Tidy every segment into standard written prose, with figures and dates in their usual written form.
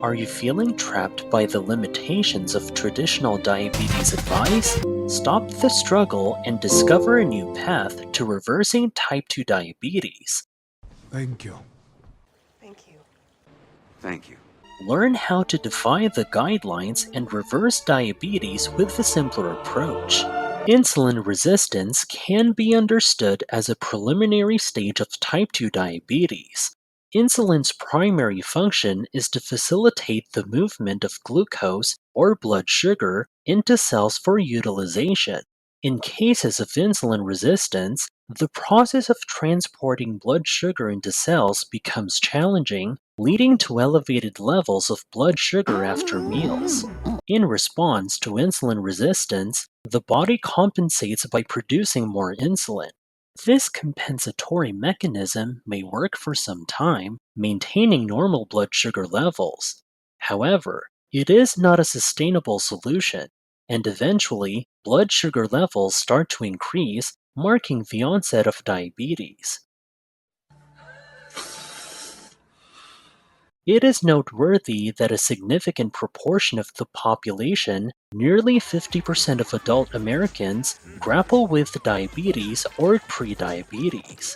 Are you feeling trapped by the limitations of traditional diabetes advice? Stop the struggle and discover a new path to reversing type 2 diabetes. Thank you. Thank you. Thank you. Learn how to defy the guidelines and reverse diabetes with a simpler approach. Insulin resistance can be understood as a preliminary stage of type 2 diabetes. Insulin's primary function is to facilitate the movement of glucose or blood sugar into cells for utilization. In cases of insulin resistance, the process of transporting blood sugar into cells becomes challenging, leading to elevated levels of blood sugar after meals. In response to insulin resistance, the body compensates by producing more insulin. This compensatory mechanism may work for some time, maintaining normal blood sugar levels. However, it is not a sustainable solution, and eventually, blood sugar levels start to increase, marking the onset of diabetes. It is noteworthy that a significant proportion of the population, nearly 50% of adult Americans, grapple with diabetes or prediabetes.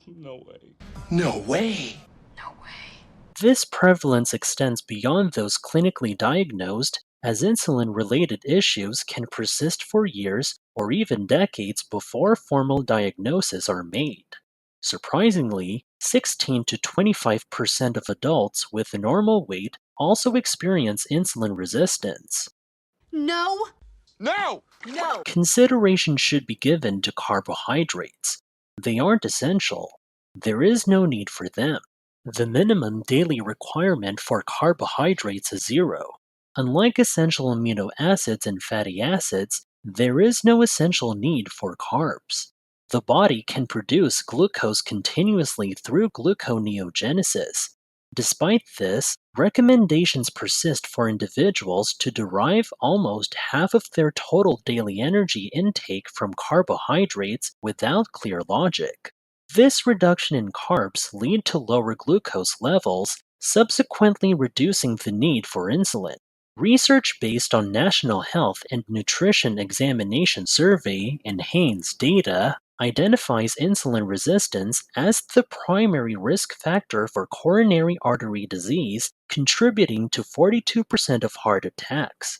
No way. No way. No way. This prevalence extends beyond those clinically diagnosed, as insulin-related issues can persist for years or even decades before formal diagnoses are made. Surprisingly, 16 to 25% of adults with a normal weight also experience insulin resistance. No. No! No. Consideration should be given to carbohydrates. They aren't essential. There is no need for them. The minimum daily requirement for carbohydrates is 0. Unlike essential amino acids and fatty acids, there is no essential need for carbs. The body can produce glucose continuously through gluconeogenesis. Despite this, recommendations persist for individuals to derive almost half of their total daily energy intake from carbohydrates without clear logic. This reduction in carbs lead to lower glucose levels, subsequently reducing the need for insulin. Research based on National Health and Nutrition Examination Survey and Haynes data identifies insulin resistance as the primary risk factor for coronary artery disease, contributing to 42% of heart attacks.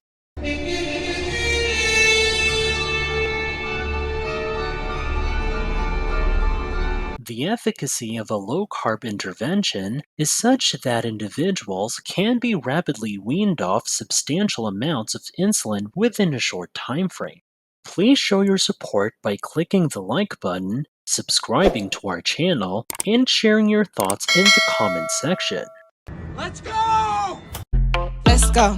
The efficacy of a low-carb intervention is such that individuals can be rapidly weaned off substantial amounts of insulin within a short time frame. Please show your support by clicking the like button, subscribing to our channel, and sharing your thoughts in the comments section. Let's go! Let's go.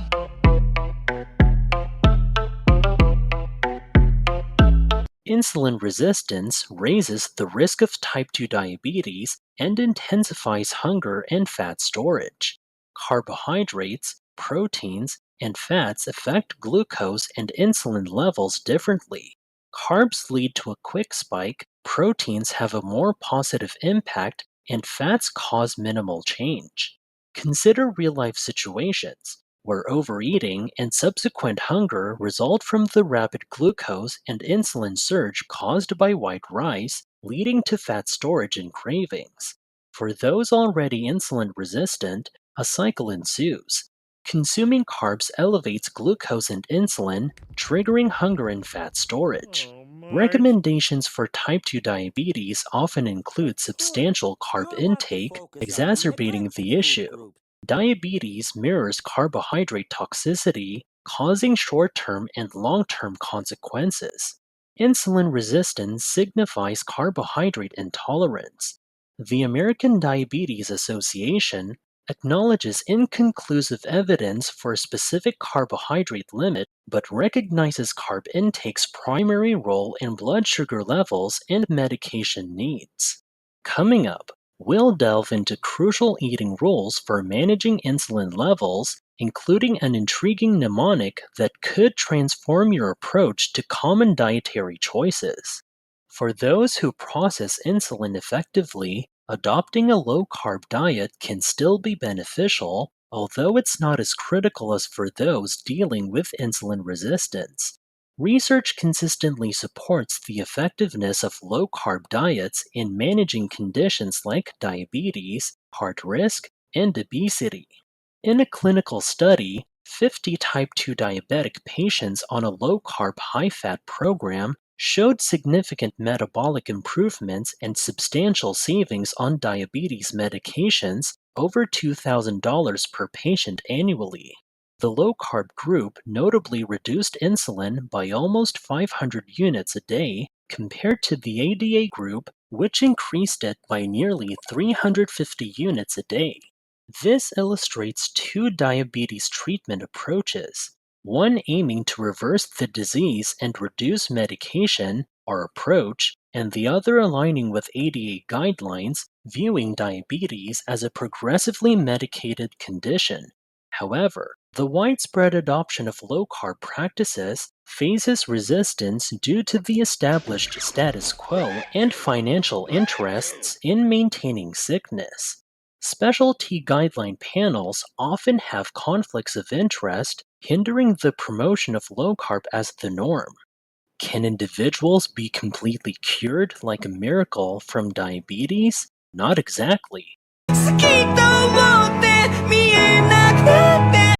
Insulin resistance raises the risk of type 2 diabetes and intensifies hunger and fat storage. Carbohydrates, proteins, and fats affect glucose and insulin levels differently. Carbs lead to a quick spike, proteins have a more positive impact, and fats cause minimal change. Consider real-life situations where overeating and subsequent hunger result from the rapid glucose and insulin surge caused by white rice, leading to fat storage and cravings. For those already insulin resistant, a cycle ensues. Consuming carbs elevates glucose and insulin, triggering hunger and fat storage. Recommendations for type 2 diabetes often include substantial carb intake, exacerbating the issue. Diabetes mirrors carbohydrate toxicity, causing short-term and long-term consequences. Insulin resistance signifies carbohydrate intolerance. The American Diabetes Association acknowledges inconclusive evidence for a specific carbohydrate limit, but recognizes carb intake's primary role in blood sugar levels and medication needs. Coming up, we'll delve into crucial eating rules for managing insulin levels, including an intriguing mnemonic that could transform your approach to common dietary choices. For those who process insulin effectively, adopting a low-carb diet can still be beneficial, although it's not as critical as for those dealing with insulin resistance. Research consistently supports the effectiveness of low carb diets in managing conditions like diabetes, heart risk, and obesity. In a clinical study, 50 type 2 diabetic patients on a low carb, high fat program showed significant metabolic improvements and substantial savings on diabetes medications, over $2,000 per patient annually. The low carb group notably reduced insulin by almost 500 units a day compared to the ADA group, which increased it by nearly 350 units a day. This illustrates two diabetes treatment approaches, one aiming to reverse the disease and reduce medication, our approach, and the other aligning with ADA guidelines, viewing diabetes as a progressively medicated condition. However, the widespread adoption of low carb practices faces resistance due to the established status quo and financial interests in maintaining sickness. Specialty guideline panels often have conflicts of interest, hindering the promotion of low carb as the norm. Can individuals be completely cured like a miracle from diabetes? Not exactly.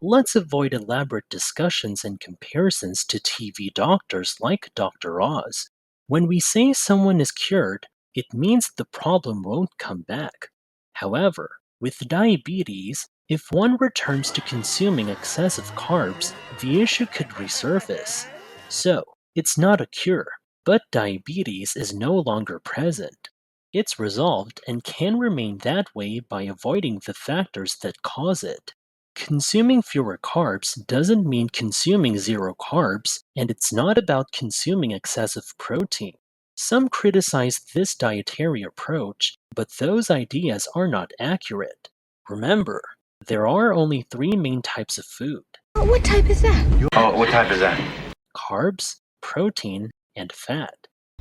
Let's avoid elaborate discussions and comparisons to TV doctors like Dr. Oz. When we say someone is cured, it means the problem won't come back. However, with diabetes, if one returns to consuming excessive carbs, the issue could resurface. So, it's not a cure, but diabetes is no longer present. It's resolved and can remain that way by avoiding the factors that cause it. Consuming fewer carbs doesn't mean consuming zero carbs, and it's not about consuming excessive protein. Some criticize this dietary approach, but those ideas are not accurate. Remember, there are only three main types of food: What type is that? Oh, what type is that? carbs, protein, and fat.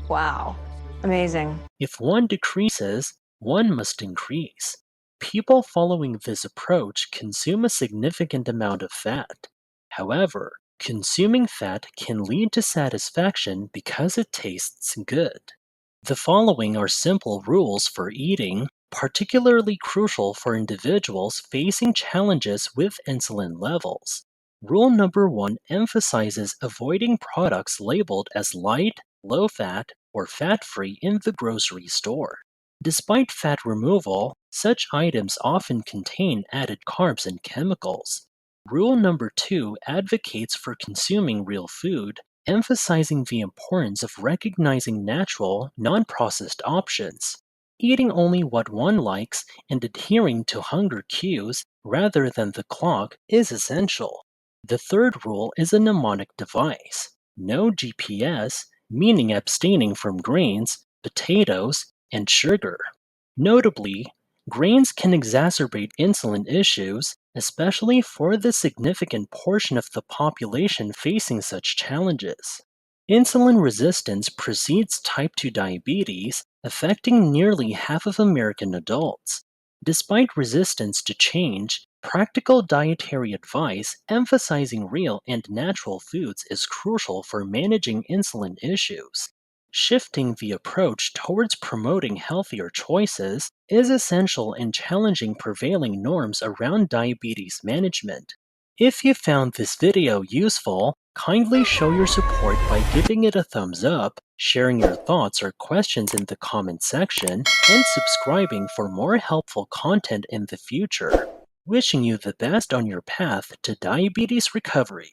Wow. Amazing. If one decreases, one must increase. People following this approach consume a significant amount of fat. However, consuming fat can lead to satisfaction because it tastes good. The following are simple rules for eating, particularly crucial for individuals facing challenges with insulin levels. Rule number 1 emphasizes avoiding products labeled as light, low fat, or fat free in the grocery store. Despite fat removal, such items often contain added carbs and chemicals. Rule number 2 advocates for consuming real food, emphasizing the importance of recognizing natural, non processed options. Eating only what one likes and adhering to hunger cues rather than the clock is essential. The third rule is a mnemonic device: no GPS, meaning abstaining from grains, potatoes, and sugar. Notably, grains can exacerbate insulin issues, especially for the significant portion of the population facing such challenges. Insulin resistance precedes type 2 diabetes, affecting nearly half of American adults. Despite resistance to change, practical dietary advice emphasizing real and natural foods is crucial for managing insulin issues. Shifting the approach towards promoting healthier choices is essential in challenging prevailing norms around diabetes management. If you found this video useful, kindly show your support by giving it a thumbs up, sharing your thoughts or questions in the comment section, and subscribing for more helpful content in the future. Wishing you the best on your path to diabetes recovery.